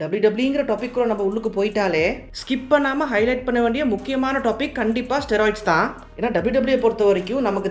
டபிள்யூடபிள்யூங்கிற topic நம்ம உள்ளுக்கு போயிட்டாலே skip பண்ணாமல் ஹைலைட் பண்ண வேண்டிய முக்கியமான டாபிக் கண்டிப்பாக ஸ்டெராய்ட்ஸ் தான். ஏன்னா டபிள்யூடபிள்யூ பொறுத்த வரைக்கும் நமக்கு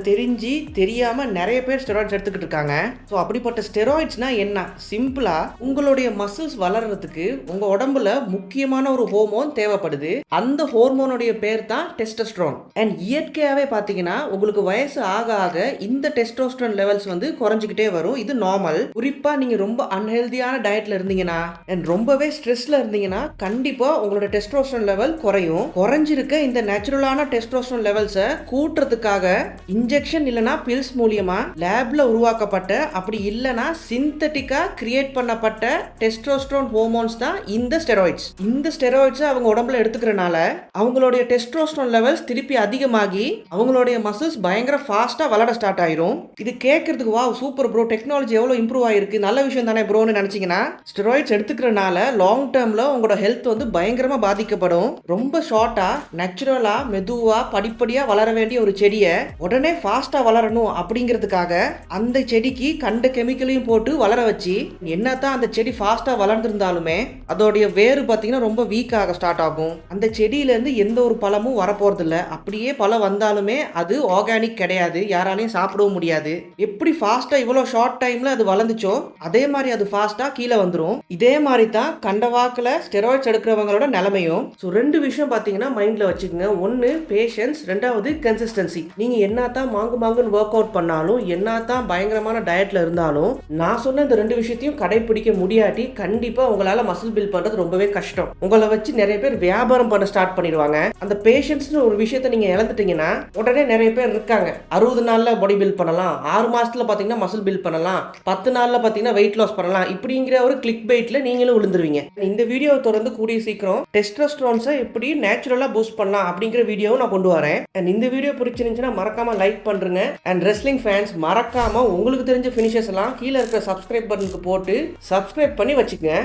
தெரியாமல் நிறைய பேர் ஸ்டெராய்ட்ஸ் எடுத்துக்கிட்டு இருக்காங்க. ஸோ அப்படிப்பட்ட ஸ்டெராய்ட்ஸ்னா என்ன? சிம்பிளாக உங்களுடைய மசில்ஸ் வளர்கிறதுக்கு உங்கள் உடம்புல முக்கியமான ஒரு ஹோமோன் தேவைப்படுது. அந்த ஹோர்மோனுடைய பேர் தான் டெஸ்டோஸ்டெரான். அண்ட் இயற்கையாகவே பார்த்தீங்கன்னா உங்களுக்கு வயசு ஆக ஆக இந்த டெஸ்டோஸ்டெரான் லெவல்ஸ் குறைஞ்சிக்கிட்டே வரும். இது நார்மல். குறிப்பாக நீங்கள் ரொம்ப அன்ஹெல்தியான டயட்டில் இருந்தீங்கன்னா அண்ட் ரொம்பவே ஸ்ட்ரெஸ்ல இருந்தீங்கன்னா கண்டிப்பா உங்களோட டெஸ்டோஸ்டெரான் லெவல் குறையும். குறைஞ்சிருக்க இந்த நேச்சுரலான டெஸ்டோஸ்டெரான் லெவல்ஸை கூட்டுறதுக்காக இன்ஜெக்ஷன் இல்லனா பில்ஸ் மூலியமா லேப்ல உருவாக்கப்பட்ட அப்படி இல்லனா சிந்தட்டிக்கா கிரியேட் பண்ணப்பட்ட டெஸ்டோஸ்டெரான் ஹார்மோன்ஸ் தான் இந்த ஸ்டெராய்ட்ஸ். இந்த ஸ்டெராய்ட்ஸ் அவங்க உடம்புல எடுத்துக்கிறனால அவங்களுடைய டெஸ்டோஸ்டெரான் லெவல்ஸ் திருப்பி அதிகமாகி அவங்களுடைய மசில்ஸ் பயங்கர ஃபாஸ்டா வளர ஸ்டார்ட் ஆயிரும். இது கேட்கறதுக்கு வாவ் சூப்பர் ப்ரோ, டெக்னாலஜி எவ்வளவு இம்ப்ரூவ் ஆயிருக்கு, நல்ல விஷயம் தானே ப்ரோன்னு நினைச்சீங்கன்னா ஸ்டெராய்ட்ஸ் எடுத்துக்கிறனால லாங் டேர்ம்ல உங்களோட ஹெல்த் பயங்கரமா பாதிக்கப்படும். ரொம்ப ஷார்ட்டா நேச்சுரலா மெதுவா படிப்படியா வளர வேண்டிய ஒரு செடியை உடனே ஃபாஸ்டா வளரணும் அப்படிங்கிறதுக்காக அந்த செடிக்கு கண்ட கெமிக்கலையும் போட்டு வளர வச்சு என்னதான் அந்த செடி ஃபாஸ்டா வளர்ந்துருந்தாலுமே அதோடைய வேறு பார்த்தீங்கன்னா ரொம்ப வீக்காக ஸ்டார்ட் ஆகும். அந்த செடியில இருந்து எந்த ஒரு பழமும் வரப்போறது இல்லை. அப்படியே பழம் வந்தாலுமே அது ஆர்கானிக் கிடையாது, யாராலையும் சாப்பிடவும் முடியாது. எப்படி ஃபாஸ்டா இவ்வளோ ஷார்ட் டைம்ல அது வளர்ந்துச்சோ அதே மாதிரி அது ஃபாஸ்டா கீழே வந்துடும். இதே மாதிரி தான் கண்டவாக்கில் ஸ்டெராய்ட்ஸ் எடுக்கிறவங்களோட நிலைமையும். ஸோ ரெண்டு விஷயம் பார்த்தீங்கன்னா மைண்டில் வச்சுக்கோங்க. ஒன்று பேஷன்ஸ், ரெண்டாவது கன்சிஸ்டன்சி. நீங்கள் என்னத்தான் மாங்குன்னு ஒர்க் அவுட் பண்ணாலும் என்னத்தான் பயங்கரமான டயட்ல இருந்தாலும் நான் சொன்ன இந்த ரெண்டு விஷயத்தையும் கடைபிடிக்க முடியாட்டி கண்டிப்பாக உங்களால் மசில் பில்ட் பண்ணுறது ரொம்பவே கஷ்டம். உங்களை வச்சு நிறைய பேர் வியாபாரம் பண்ண ஸ்டார்ட் பண்ணிடுவாங்க. அந்த பேஷன்ஸ்னு ஒரு விஷயத்தை நீங்கள் இழந்துட்டீங்கன்னா உடனே நிறைய பேர் இருக்காங்க 60 நாளில் பாடி பில்ட் பண்ணலாம், 6 மாதத்தில் பார்த்தீங்கன்னா மசில் பில்ட் பண்ணலாம், 10 நாளில் பார்த்தீங்கன்னா வெயிட் லாஸ் பண்ணலாம், இப்படிங்கிற ஒரு கிளிக் பைட்ல நீங்களும் விழுந்துருவீங்க. இந்த வீடியோவை தொடர்ந்து கூடிய சீக்கிரம் டெஸ்டோஸ்டெரான்ஸை எப்படி நேச்சுரலா பூஸ்ட் பண்ணலாம் அப்படிங்கிற வீடியோவை நான் கொண்டு வரேன். அண்ட் இந்த வீடியோ பிடிச்சிருந்துச்சுன்னா மறக்காம லைக் பண்ணுங்க. அண்ட் ரெஸ்லிங் ஃபேன்ஸ் மறக்காம உங்களுக்கு தெரிஞ்ச ஃபினிஷர்ஸ் எல்லாம் கீழே இருக்கிற சப்ஸ்கிரைப் பட்டனுக்கு போட்டு சப்ஸ்கிரைப் பண்ணி வச்சுக்கங்க.